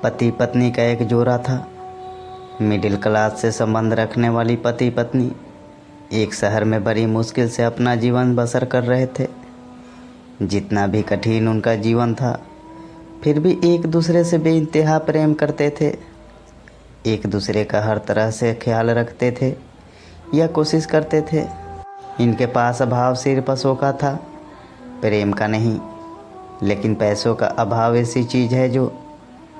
पति पत्नी का एक जोड़ा था। मिडिल क्लास से संबंध रखने वाली पति पत्नी एक शहर में बड़ी मुश्किल से अपना जीवन बसर कर रहे थे। जितना भी कठिन उनका जीवन था, फिर भी एक दूसरे से बेइंतहा प्रेम करते थे। एक दूसरे का हर तरह से ख्याल रखते थे या कोशिश करते थे। इनके पास अभाव सिर्फ पैसों का था, प्रेम का नहीं। लेकिन पैसों का अभाव ऐसी चीज़ है जो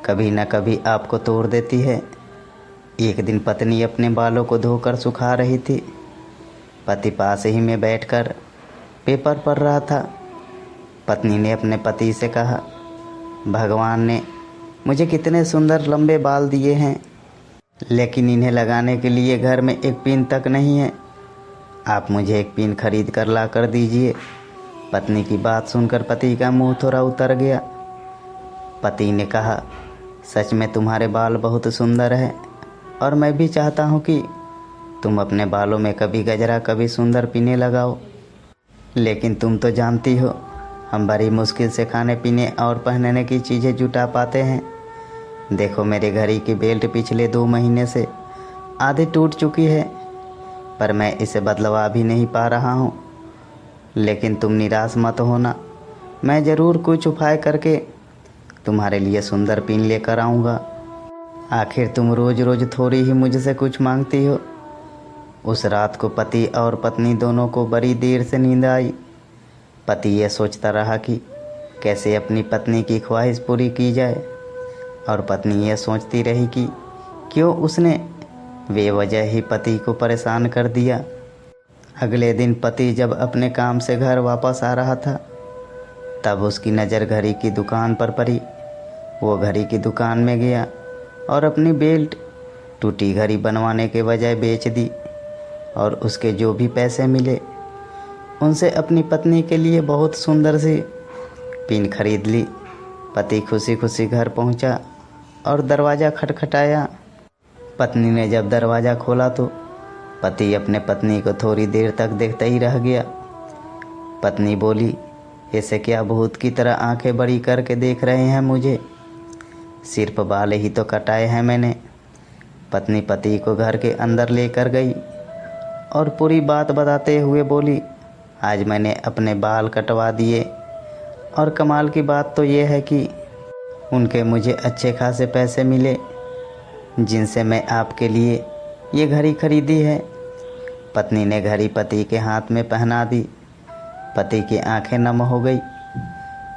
कभी न कभी आपको तोड़ देती है। एक दिन पत्नी अपने बालों को धोकर सुखा रही थी। पति पास ही में बैठकर पेपर पढ़ रहा था। पत्नी ने अपने पति से कहा, भगवान ने मुझे कितने सुंदर लंबे बाल दिए हैं, लेकिन इन्हें लगाने के लिए घर में एक पिन तक नहीं है। आप मुझे एक पिन खरीद कर ला कर दीजिए। पत्नी की बात सुनकर पति का मुंह थोड़ा उतर गया। पति ने कहा, सच में तुम्हारे बाल बहुत सुंदर हैं और मैं भी चाहता हूँ कि तुम अपने बालों में कभी गजरा कभी सुंदर पिने लगाओ। लेकिन तुम तो जानती हो, हम बड़ी मुश्किल से खाने पीने और पहनने की चीज़ें जुटा पाते हैं। देखो, मेरे घड़ी की बेल्ट पिछले 2 महीने से आधी टूट चुकी है, पर मैं इसे बदलवा भी नहीं पा रहा हूँ। लेकिन तुम निराश मत होना, मैं ज़रूर कुछ उपाय करके तुम्हारे लिए सुंदर पिन लेकर आऊँगा। आखिर तुम रोज़ रोज़ थोड़ी ही मुझसे कुछ मांगती हो। उस रात को पति और पत्नी दोनों को बड़ी देर से नींद आई। पति ये सोचता रहा कि कैसे अपनी पत्नी की ख्वाहिश पूरी की जाए, और पत्नी ये सोचती रही कि क्यों उसने बेवजह ही पति को परेशान कर दिया। अगले दिन पति जब अपने काम से घर वापस आ रहा था, तब उसकी नज़र घड़ी की दुकान पर पड़ी। वो घड़ी की दुकान में गया और अपनी बेल्ट टूटी घड़ी बनवाने के बजाय बेच दी, और उसके जो भी पैसे मिले उनसे अपनी पत्नी के लिए बहुत सुंदर सी पिन खरीद ली। पति खुशी खुशी घर पहुंचा और दरवाज़ा खटखटाया। पत्नी ने जब दरवाज़ा खोला तो पति अपने पत्नी को थोड़ी देर तक देखता ही रह गया। पत्नी बोली, ऐसे क्या भूत की तरह आंखें बड़ी करके देख रहे हैं मुझे? सिर्फ बाल ही तो कटाए हैं मैंने। पत्नी पति को घर के अंदर लेकर गई और पूरी बात बताते हुए बोली, आज मैंने अपने बाल कटवा दिए, और कमाल की बात तो ये है कि उनके मुझे अच्छे खासे पैसे मिले, जिनसे मैं आपके लिए ये घड़ी खरीदी है। पत्नी ने घड़ी पति के हाथ में पहना दी। पति की आंखें नम हो गई।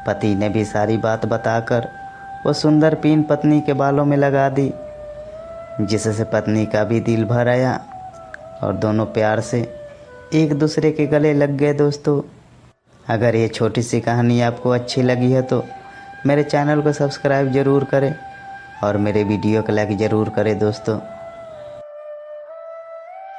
पति ने भी सारी बात बताकर वो सुंदर पिन पत्नी के बालों में लगा दी, जिससे पत्नी का भी दिल भर आया और दोनों प्यार से एक दूसरे के गले लग गए। दोस्तों, अगर ये छोटी सी कहानी आपको अच्छी लगी है तो मेरे चैनल को सब्सक्राइब ज़रूर करें और मेरे वीडियो को लाइक ज़रूर करें दोस्तों।